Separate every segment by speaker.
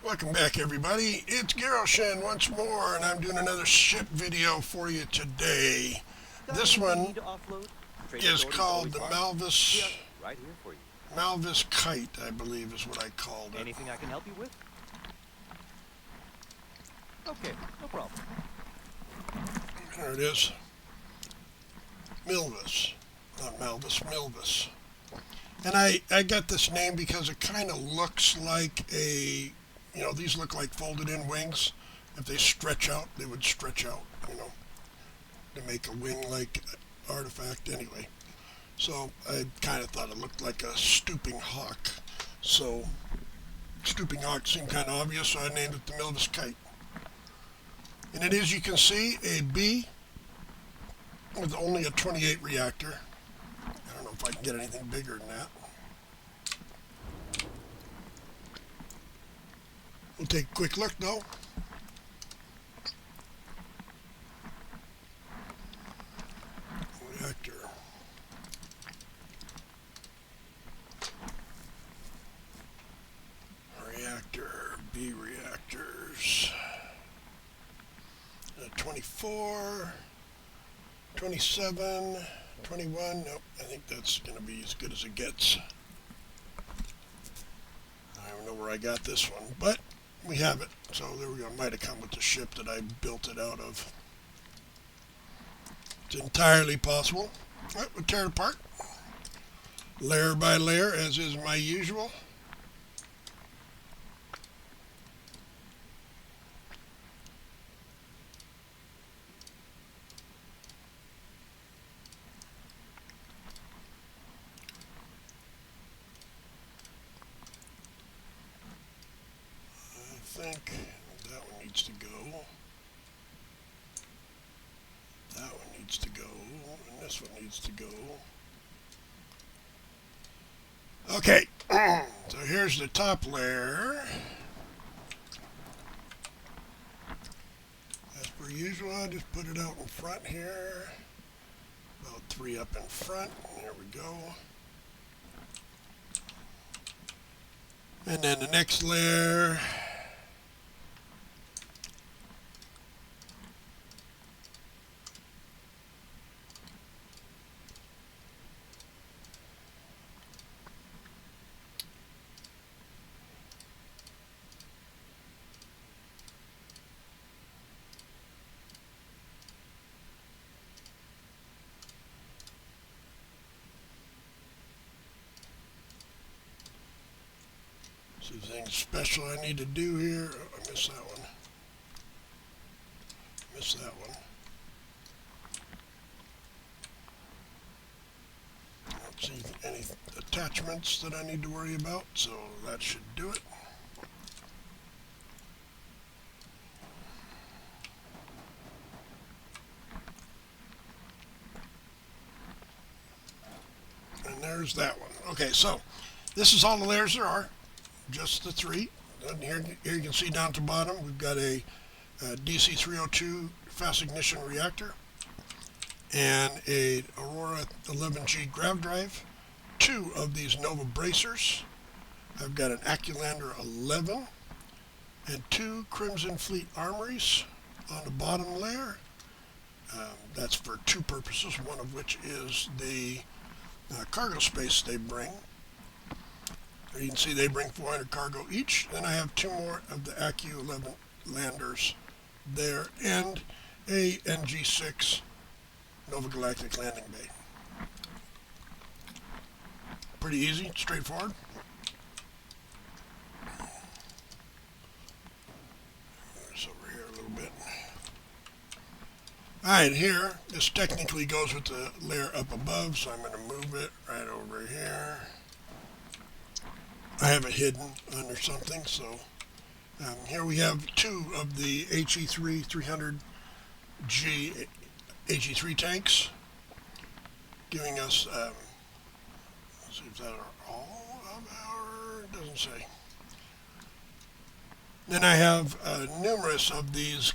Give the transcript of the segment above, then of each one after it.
Speaker 1: Welcome back, everybody. It's Garoshen once more, and I'm doing another ship video for you today. This one is called the Milvus Kite, I believe is what I called it.
Speaker 2: Anything I can help you with? Okay, no problem.
Speaker 1: There it is. Milvus. Not Milvus, Milvus. And I got this name because it kind of looks like these look like folded in wings. If they stretch out, they would stretch out, to make a wing-like artifact anyway. So I kind of thought it looked like a stooping hawk. So stooping hawk seemed kind of obvious, so I named it the Milvus Kite. And it is, you can see, a B with only a 28 reactor. I don't know if I can get anything bigger than that. We'll take a quick look, though. Reactor. Reactor. B reactors. 24, 27, 21. Nope, I think that's going to be as good as it gets. I don't know where I got this one, but we have it. So there we go. It might have come with the ship that I built it out of. It's entirely possible. All right, we'll tear it apart. Layer by layer, as is my usual. I think that one needs to go. That one needs to go. And this one needs to go. Okay, so here's the top layer. As per usual, I just put it out in front here. About 3 up in front. There we go. And then the next layer. See if there's anything special I need to do here. Oh, I missed that one. Missed that one. I don't see any attachments that I need to worry about, so that should do it. And there's that one. Okay, so this is all the layers there are. Just the 3. And here you can see down at the bottom we've got a DC-302 fast ignition reactor and a Aurora 11G grav drive, 2 of these Nova bracers. I've got an Aculander 11 and 2 Crimson Fleet armories on the bottom layer. That's for 2 purposes, one of which is the cargo space they bring. You can see they bring 400 cargo each. Then I have 2 more of the ACU-11 landers there and a NG-6 Nova Galactic landing bay. Pretty easy, straightforward. This over here a little bit. Alright, here, this technically goes with the layer up above, so I'm going to move it right over here. I have it hidden under something, so here we have 2 of the HE3 300G HE3 tanks, giving us, let's see if that are all of our, doesn't say. Then I have numerous of these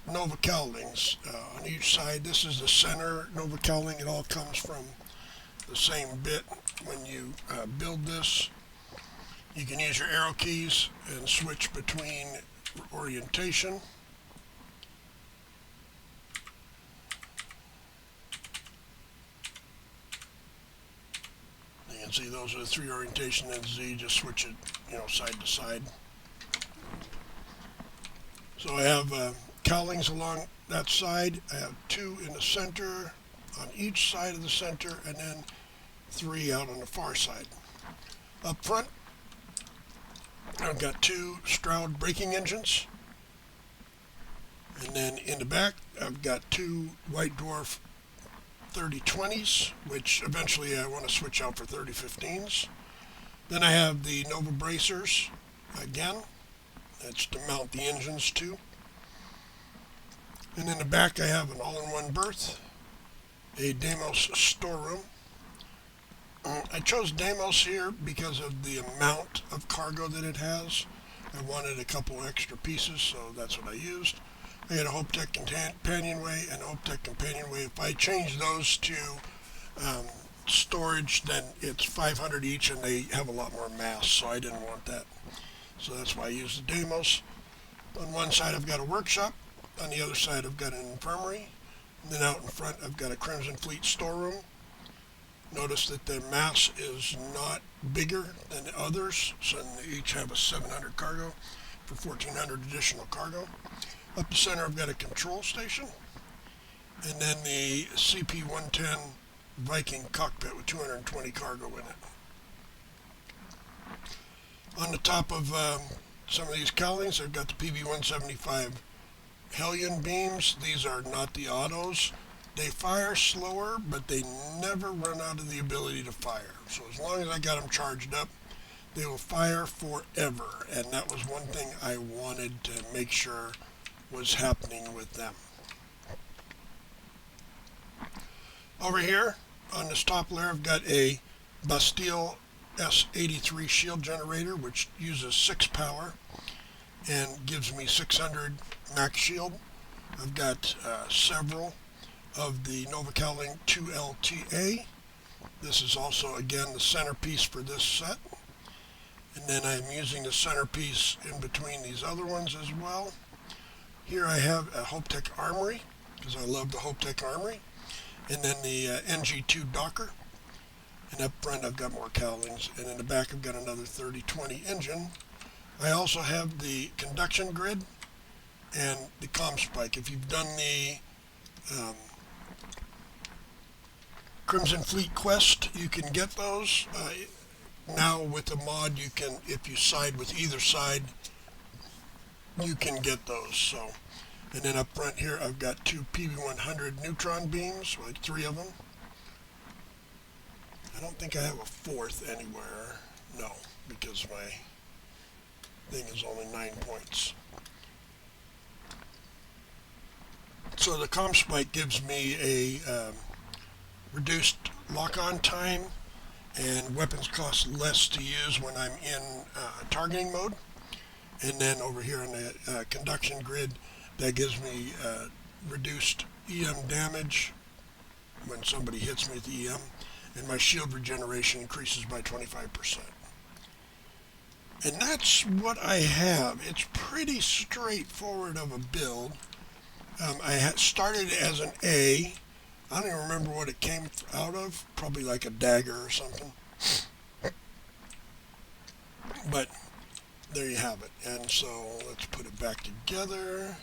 Speaker 1: Nova Cowlings on each side. This is the center Nova Cowling. It all comes from the same bit when you build this. You can use your arrow keys and switch between orientation. You can see those are the three orientation, and Z, just switch it, side to side. So I have cowlings along that side. I have 2 in the center on each side of the center, and then 3 out on the far side. Up front, I've got 2 Stroud braking engines. And then in the back, I've got 2 White Dwarf 3020s, which eventually I want to switch out for 3015s. Then I have the Nova bracers again. That's to mount the engines to. And in the back, I have an all-in-one berth, a Deimos storeroom. I chose Deimos here because of the amount of cargo that it has. I wanted a couple extra pieces, so that's what I used. I had a HopeTech companionway and a HopeTech companionway. If I change those to storage, then it's 500 each, and they have a lot more mass, so I didn't want that. So that's why I used the Deimos. On one side, I've got a workshop. On the other side, I've got an infirmary. And then out in front, I've got a Crimson Fleet storeroom. Notice that the mass is not bigger than the others, so they each have a 700 cargo for 1,400 additional cargo. Up the center, I've got a control station, and then the CP-110 Viking cockpit with 220 cargo in it. On the top of some of these cowlings, I've got the PV-175 Hellion beams. These are not the autos. They fire slower, but they never run out of the ability to fire. So as long as I got them charged up, they will fire forever. And that was one thing I wanted to make sure was happening with them. Over here on this top layer, I've got a Bastille S83 shield generator, which uses 6 power and gives me 600 max shield. I've got several of the Nova Cowling 2LTA. This is also, again, the centerpiece for this set. And then I'm using the centerpiece in between these other ones as well. Here I have a HopeTech Armory, because I love the HopeTech Armory. And then the NG2 Docker. And up front I've got more cowlings. And in the back I've got another 3020 engine. I also have the conduction grid and the comm spike. If you've done the Crimson Fleet Quest, you can get those. Now with the mod, you can, if you side with either side, you can get those. So, and then up front here, I've got 2 PV-100 neutron beams, like 3 of them. I don't think I have a 4th anywhere. No, because my thing is only 9 points. So the comm spike gives me a reduced lock-on time, and weapons cost less to use when I'm in targeting mode. And then over here on the conduction grid, that gives me reduced EM damage when somebody hits me with the EM, and my shield regeneration increases by 25%. And that's what I have. It's pretty straightforward of a build. I started as an A. I don't even remember what it came out of. Probably like a dagger or something. But there you have it. And so let's put it back together.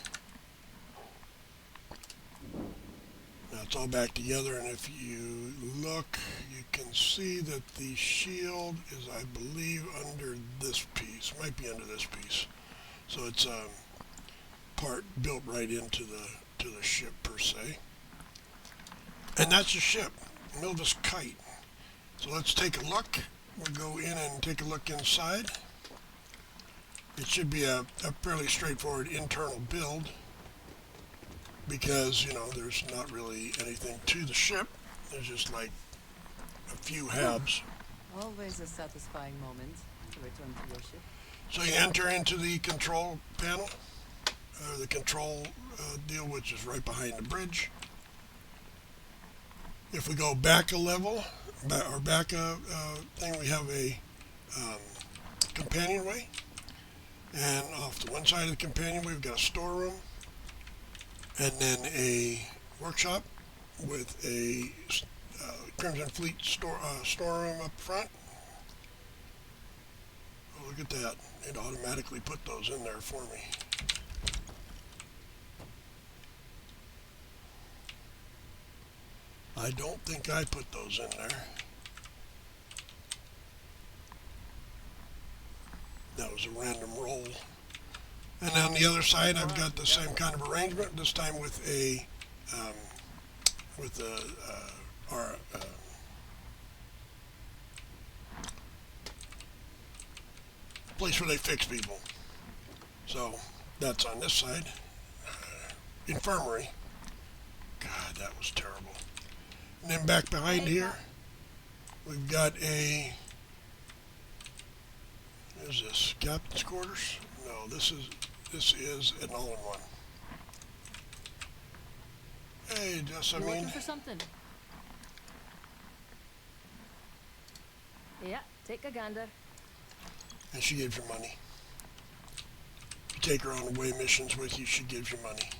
Speaker 1: Now it's all back together, and if you look, you can see that the shield is, I believe, under this piece. Might be under this piece. So it's part built right into the ship per se. And that's the ship, Milvus Kite. So let's take a look. We'll go in and take a look inside. It should be a fairly straightforward internal build because, there's not really anything to the ship. There's just like a few habs.
Speaker 3: Always a satisfying moment to return to your ship.
Speaker 1: So you enter into the control panel, or the control deal, which is right behind the bridge. If we go back a level, or back a thing, we have a companionway. And off to one side of the companionway, we've got a storeroom, and then a workshop with a Crimson Fleet storeroom up front. Oh, look at that. It automatically put those in there for me. I don't think I put those in there. That was a random roll. And on the other side, I've got the same kind of arrangement, this time with a place where they fix people. So that's on this side. Infirmary. God, that was terrible. And then back behind here, we've got a, what is this, captain's quarters? No, this is an all-in-one. Hey, Jess,
Speaker 4: You looking for something? Yeah, take a gander.
Speaker 1: and she gives you money. If you take her on away missions with you, she gives you money.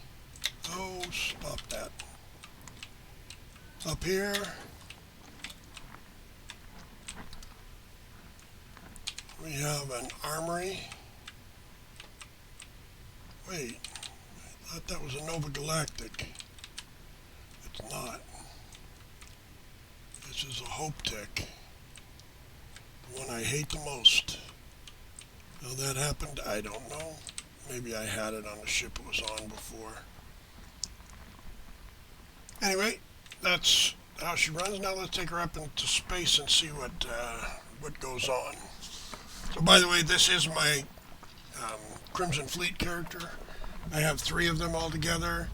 Speaker 1: Oh, stop that. Up here, we have an armory. Wait, I thought that was a Nova Galactic. It's not. This is a Hope Tech. The one I hate the most. How that happened, I don't know. Maybe I had it on the ship it was on before. Anyway, that's how she runs. Now let's take her up into space and see what goes on. So by the way, this is my Crimson Fleet character. I have 3 of them all together.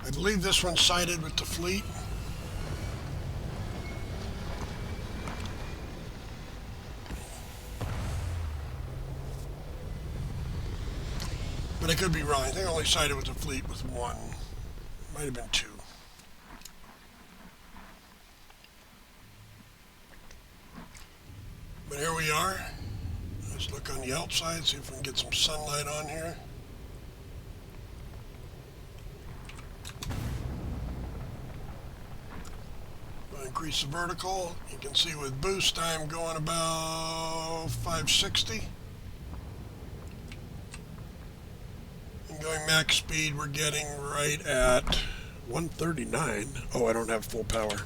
Speaker 1: I believe this one's sided with the fleet. But I could be wrong. I think I only sided with the fleet with 1. Might have been 2. But here we are. Let's look on the outside, see if we can get some sunlight on here. We'll increase the vertical. You can see with boost I'm going about 560. And going max speed we're getting right at 139. Oh, I don't have full power.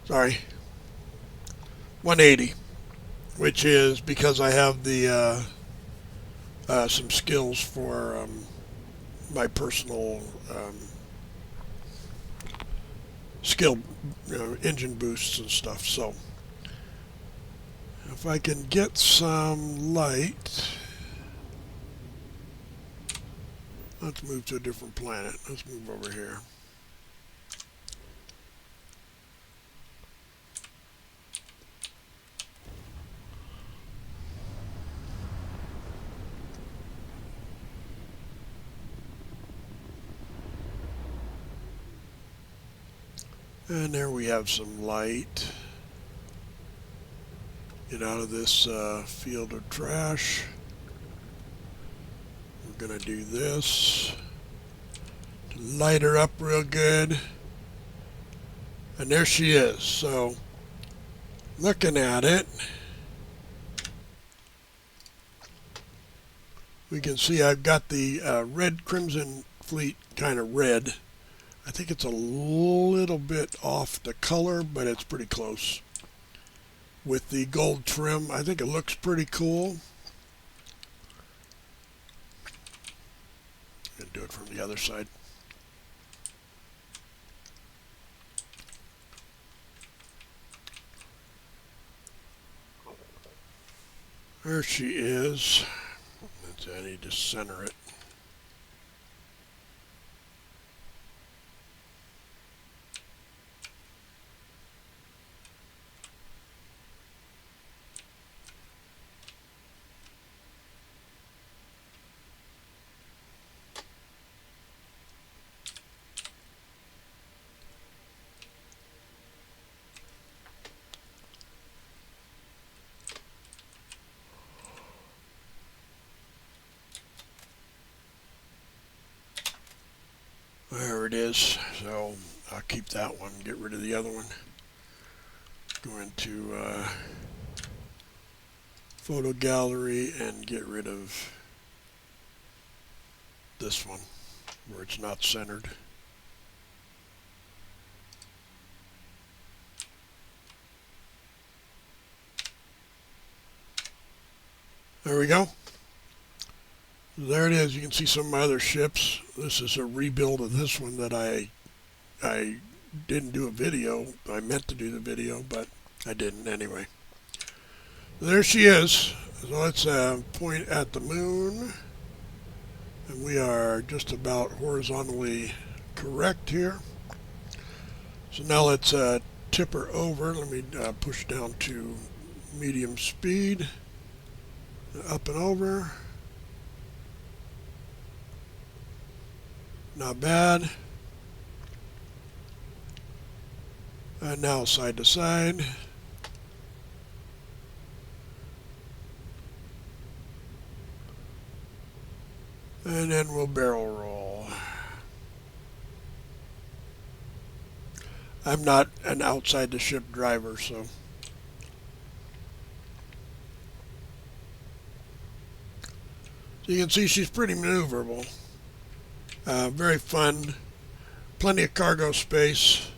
Speaker 1: Sorry. 180, which is because I have the some skills for my personal skill, engine boosts and stuff. So if I can get some light, let's move to a different planet. Let's move over here. And there we have some light. Get out of this field of trash. We're going to do this to light her up real good. And there she is. So, looking at it, we can see I've got the red Crimson Fleet kind of red. I think it's a little bit off the color, but it's pretty close. With the gold trim, I think it looks pretty cool. I'm going to do it from the other side. There she is. I need to center it. There it is. So I'll keep that one, get rid of the other one. Go into photo gallery and get rid of this one where it's not centered. There we go. There it is. You can see some of my other ships. This is a rebuild of this one that I didn't do a video. I meant to do the video, but I didn't anyway. There she is. So let's point at the moon. And we are just about horizontally correct here. So now let's tip her over. Let me push down to medium speed. Up and over. Not bad. And now side to side. And then we'll barrel roll. I'm not an outside the ship driver, so. So you can see she's pretty maneuverable. Very fun. Plenty of cargo space.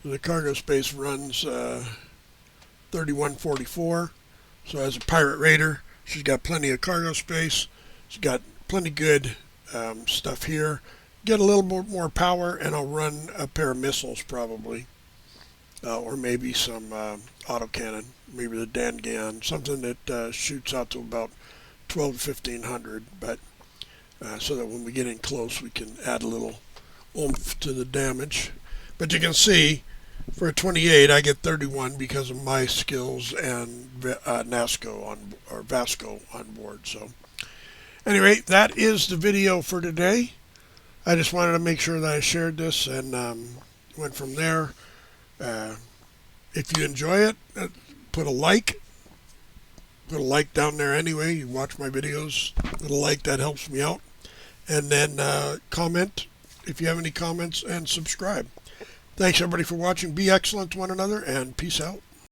Speaker 1: The cargo space runs 3144. So as a pirate raider, she's got plenty of cargo space. She's got plenty good stuff here. Get a little bit more power and I'll run a pair of missiles probably. Or maybe some autocannon. Maybe the Dangan. Something that shoots out to about 12 to 1500. But so that when we get in close we can add a little oomph to the damage. But you can see for a 28 I get 31 because of my skills and Vasco on board. So anyway, that is the video for today. I just wanted to make sure that I shared this and went from there. If you enjoy it, put a like. Put a like down there anyway. You watch my videos. Put a like, that helps me out. And then comment if you have any comments and subscribe. Thanks everybody for watching. Be excellent to one another and peace out.